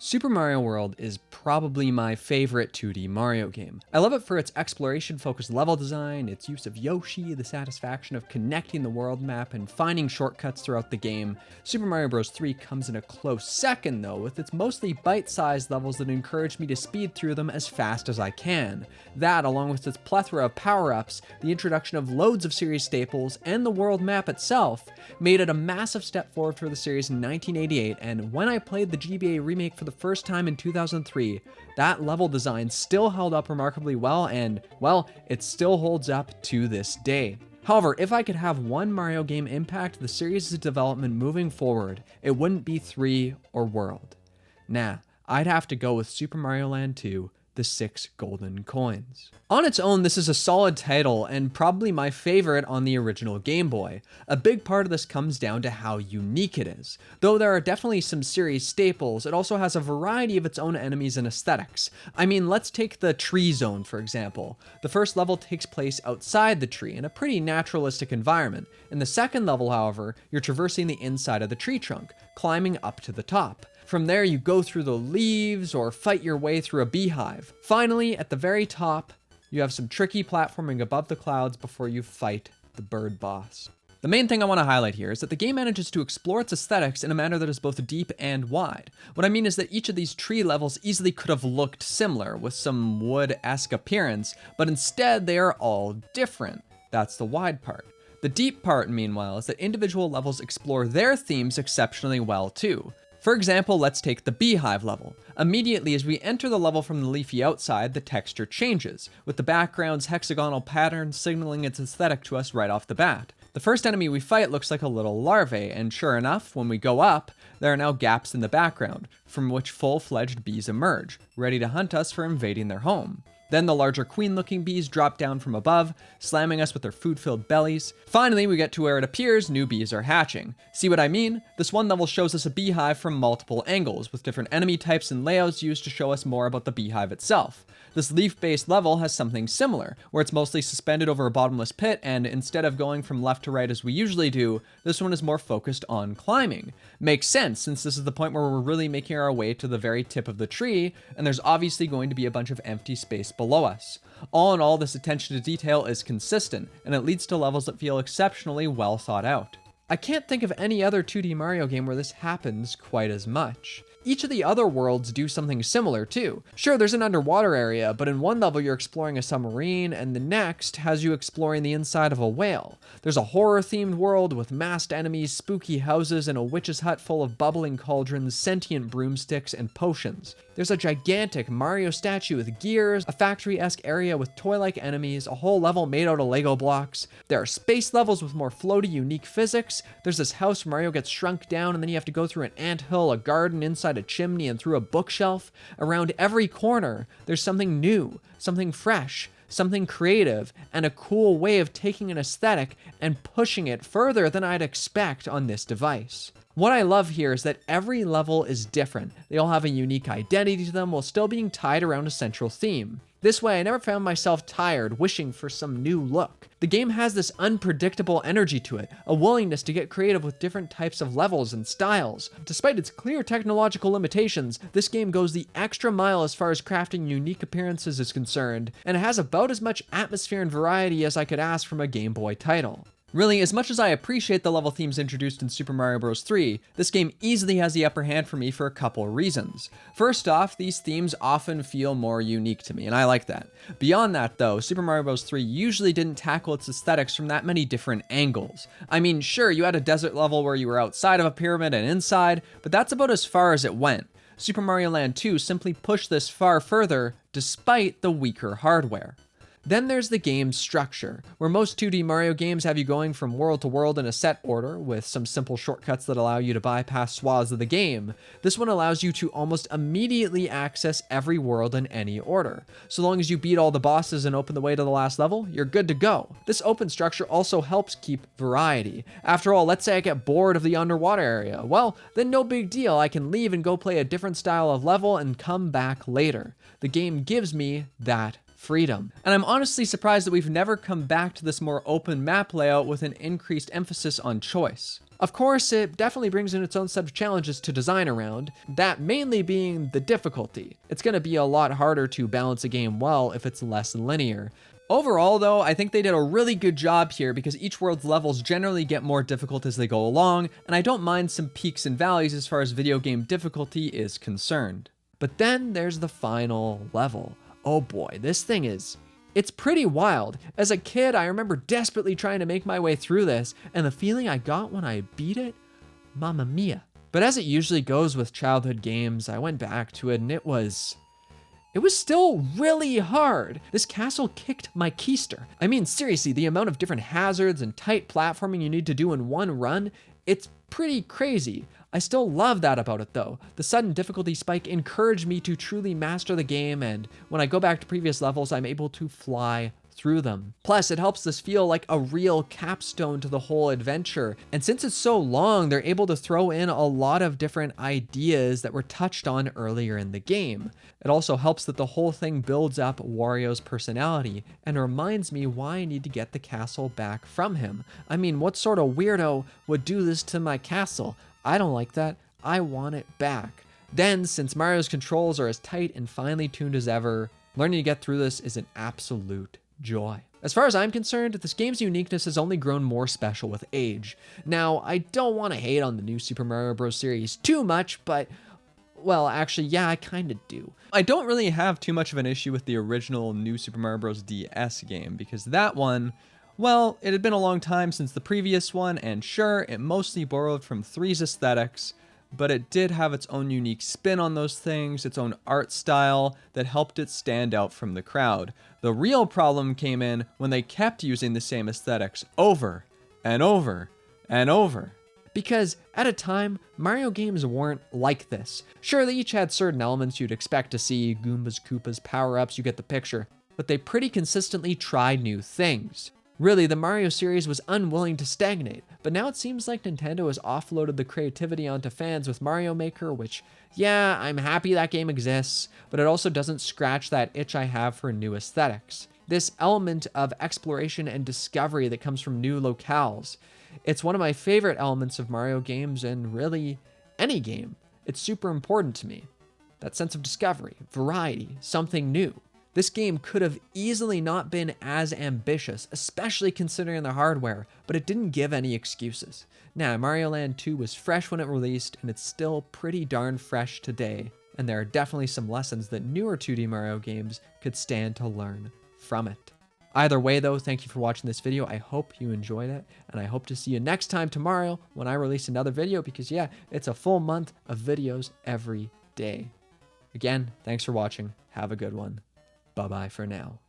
Super Mario World is probably my favorite 2D Mario game. I love it for its exploration-focused level design, its use of Yoshi, the satisfaction of connecting the world map, and finding shortcuts throughout the game. Super Mario Bros. 3 comes in a close second, though, with its mostly bite-sized levels that encourage me to speed through them as fast as I can. That, along with its plethora of power-ups, the introduction of loads of series staples, and the world map itself, made it a massive step forward for the series in 1988, and when I played the GBA remake for the first time in 2003, that level design still held up remarkably well, and, well, it still holds up to this day. However, if I could have one Mario game impact the series' development moving forward, it wouldn't be 3 or World. Nah, I'd have to go with Super Mario Land 2, The 6 Golden Coins. On its own, this is a solid title and probably my favorite on the original Game Boy. A big part of this comes down to how unique it is. Though there are definitely some series staples, it also has a variety of its own enemies and aesthetics. I mean, let's take the tree zone, for example. The first level takes place outside the tree in a pretty naturalistic environment. In the second level, however, you're traversing the inside of the tree trunk, climbing up to the top. From there, you go through the leaves or fight your way through a beehive. Finally, at the very top, you have some tricky platforming above the clouds before you fight the bird boss. The main thing I want to highlight here is that the game manages to explore its aesthetics in a manner that is both deep and wide. What I mean is that each of these tree levels easily could have looked similar, with some wood-esque appearance, but instead they are all different. That's the wide part. The deep part, meanwhile, is that individual levels explore their themes exceptionally well too. For example, let's take the beehive level. Immediately as we enter the level from the leafy outside, the texture changes, with the background's hexagonal pattern signaling its aesthetic to us right off the bat. The first enemy we fight looks like a little larvae, and sure enough, when we go up, there are now gaps in the background, from which full-fledged bees emerge, ready to hunt us for invading their home. Then the larger queen-looking bees drop down from above, slamming us with their food-filled bellies. Finally, we get to where it appears new bees are hatching. See what I mean? This one level shows us a beehive from multiple angles, with different enemy types and layouts used to show us more about the beehive itself. This leaf-based level has something similar, where it's mostly suspended over a bottomless pit, and instead of going from left to right as we usually do, this one is more focused on climbing. Makes sense, since this is the point where we're really making our way to the very tip of the tree, and there's obviously going to be a bunch of empty space below us. All in all, this attention to detail is consistent, and it leads to levels that feel exceptionally well thought out. I can't think of any other 2D Mario game where this happens quite as much. Each of the other worlds do something similar too. Sure, there's an underwater area, but in one level you're exploring a submarine, and the next has you exploring the inside of a whale. There's a horror-themed world with masked enemies, spooky houses, and a witch's hut full of bubbling cauldrons, sentient broomsticks, and potions. There's a gigantic Mario statue with gears, a factory-esque area with toy-like enemies, a whole level made out of Lego blocks. There are space levels with more floaty, unique physics. There's this house where Mario gets shrunk down, and then you have to go through an anthill, a garden inside a chimney, and through a bookshelf. Around every corner, there's something new, something fresh, something creative, and a cool way of taking an aesthetic and pushing it further than I'd expect on this device. What I love here is that every level is different. They all have a unique identity to them while still being tied around a central theme. This way, I never found myself tired, wishing for some new look. The game has this unpredictable energy to it, a willingness to get creative with different types of levels and styles. Despite its clear technological limitations, this game goes the extra mile as far as crafting unique appearances is concerned, and it has about as much atmosphere and variety as I could ask from a Game Boy title. Really, as much as I appreciate the level themes introduced in Super Mario Bros. 3, this game easily has the upper hand for me for a couple reasons. First off, these themes often feel more unique to me, and I like that. Beyond that, though, Super Mario Bros. 3 usually didn't tackle its aesthetics from that many different angles. I mean, sure, you had a desert level where you were outside of a pyramid and inside, but that's about as far as it went. Super Mario Land 2 simply pushed this far further, despite the weaker hardware. Then there's the game's structure, where most 2D Mario games have you going from world to world in a set order, with some simple shortcuts that allow you to bypass swaths of the game. This one allows you to almost immediately access every world in any order. So long as you beat all the bosses and open the way to the last level, you're good to go. This open structure also helps keep variety. After all, let's say I get bored of the underwater area. Well, then no big deal, I can leave and go play a different style of level and come back later. The game gives me that freedom. And I'm honestly surprised that we've never come back to this more open map layout with an increased emphasis on choice. Of course, it definitely brings in its own set of challenges to design around, that mainly being the difficulty. It's going to be a lot harder to balance a game well if it's less linear. Overall, though, I think they did a really good job here because each world's levels generally get more difficult as they go along, and I don't mind some peaks and valleys as far as video game difficulty is concerned. But then there's the final level. Oh boy, this thing it's pretty wild. As a kid, I remember desperately trying to make my way through this, and the feeling I got when I beat it, mamma mia. But as it usually goes with childhood games, I went back to it and it was still really hard. This castle kicked my keister. I mean, seriously, the amount of different hazards and tight platforming you need to do in one run, it's pretty crazy. I still love that about it though. The sudden difficulty spike encouraged me to truly master the game, and when I go back to previous levels, I'm able to fly through them. Plus, it helps this feel like a real capstone to the whole adventure. And since it's so long, they're able to throw in a lot of different ideas that were touched on earlier in the game. It also helps that the whole thing builds up Wario's personality and reminds me why I need to get the castle back from him. I mean, what sort of weirdo would do this to my castle? I don't like that. I want it back. Then, since Mario's controls are as tight and finely tuned as ever, learning to get through this is an absolute joy. As far as I'm concerned, this game's uniqueness has only grown more special with age. Now, I don't want to hate on the new Super Mario Bros. Series too much, but, well, actually, yeah, I kind of do. I don't really have too much of an issue with the original new Super Mario Bros. DS game, because that one, well, it had been a long time since the previous one, and sure, it mostly borrowed from 3's aesthetics, but it did have its own unique spin on those things, its own art style that helped it stand out from the crowd. The real problem came in when they kept using the same aesthetics over and over and over. Because at a time, Mario games weren't like this. Sure, they each had certain elements you'd expect to see, Goombas, Koopas, power-ups, you get the picture, but they pretty consistently tried new things. Really, the Mario series was unwilling to stagnate, but now it seems like Nintendo has offloaded the creativity onto fans with Mario Maker, which, yeah, I'm happy that game exists, but it also doesn't scratch that itch I have for new aesthetics. This element of exploration and discovery that comes from new locales. It's one of my favorite elements of Mario games and really any game. It's super important to me. That sense of discovery, variety, something new. This game could have easily not been as ambitious, especially considering the hardware, but it didn't give any excuses. Now, Mario Land 2 was fresh when it released, and it's still pretty darn fresh today, and there are definitely some lessons that newer 2D Mario games could stand to learn from it. Either way though, thank you for watching this video. I hope you enjoyed it, and I hope to see you next time tomorrow when I release another video, because yeah, it's a full month of videos every day. Again, thanks for watching. Have a good one. Bye-bye for now.